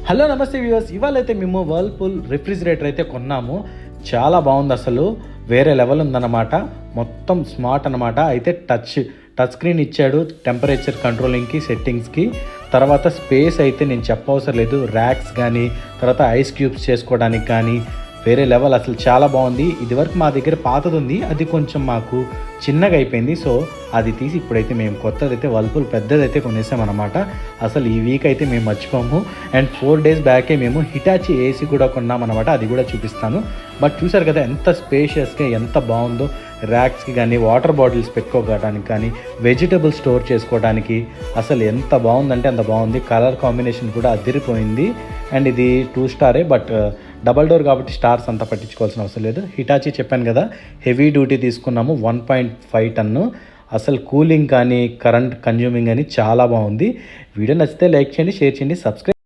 Hello నమస్తే viewers, ఇవాళ అయితే మేము వర్ల్పూల్ రిఫ్రిజిరేటర్ అయితే కొన్నాము. చాలా బాగుంది, అసలు వేరే లెవెల్ ఉందన్నమాట. మొత్తం స్మార్ట్ అనమాట. అయితే టచ్ స్క్రీన్ ఇచ్చాడు టెంపరేచర్ కంట్రోలింగ్కి, సెట్టింగ్స్కి. తర్వాత స్పేస్ అయితే నేను చెప్పవసరం లేదు. ర్యాక్స్ కానీ, తర్వాత ఐస్ క్యూబ్స్ చేసుకోవడానికి కానీ వేరే లెవెల్, అసలు చాలా బాగుంది. ఇదివరకు మా దగ్గర పాతది ఉంది, అది కొంచెం మాకు చిన్నగా అయిపోయింది. సో అది తీసి ఇప్పుడైతే మేము కొత్తదైతే వర్ల్పూల్ పెద్దదైతే కొనేసామన్నమాట. అసలు ఈ వీక్ అయితే మేము మర్చిపోము. అండ్ 4 days బ్యాకే మేము హిటాచి ఏసీ కూడా కొన్నామన్నమాట. అది కూడా చూపిస్తాను. బట్ చూసారు కదా ఎంత స్పేషియస్గా ఎంత బాగుందో. ర్యాక్స్కి కానీ, వాటర్ బాటిల్స్ పెట్టుకోవడానికి కానీ, వెజిటబుల్ స్టోర్ చేసుకోవడానికి అసలు ఎంత బాగుందంటే అంత బాగుంది. కలర్ కాంబినేషన్ కూడా అదిరిపోయింది. అండ్ ఇది 2 star, బట్ డబల్ డోర్ కాబట్టి స్టార్స్ అంతా పట్టించుకోవాల్సిన అవసరం లేదు. హిటాచి చెప్పాను కదా, హెవీ డ్యూటీ తీసుకున్నాము, 1.5 ton. అసలు కూలింగ్ కానీ, కరెంట్ కన్జ్యూమింగ్ కానీ చాలా బాగుంది. వీడియో నచ్చితే లైక్ చేయండి, షేర్ చేయండి, సబ్స్క్రైబ్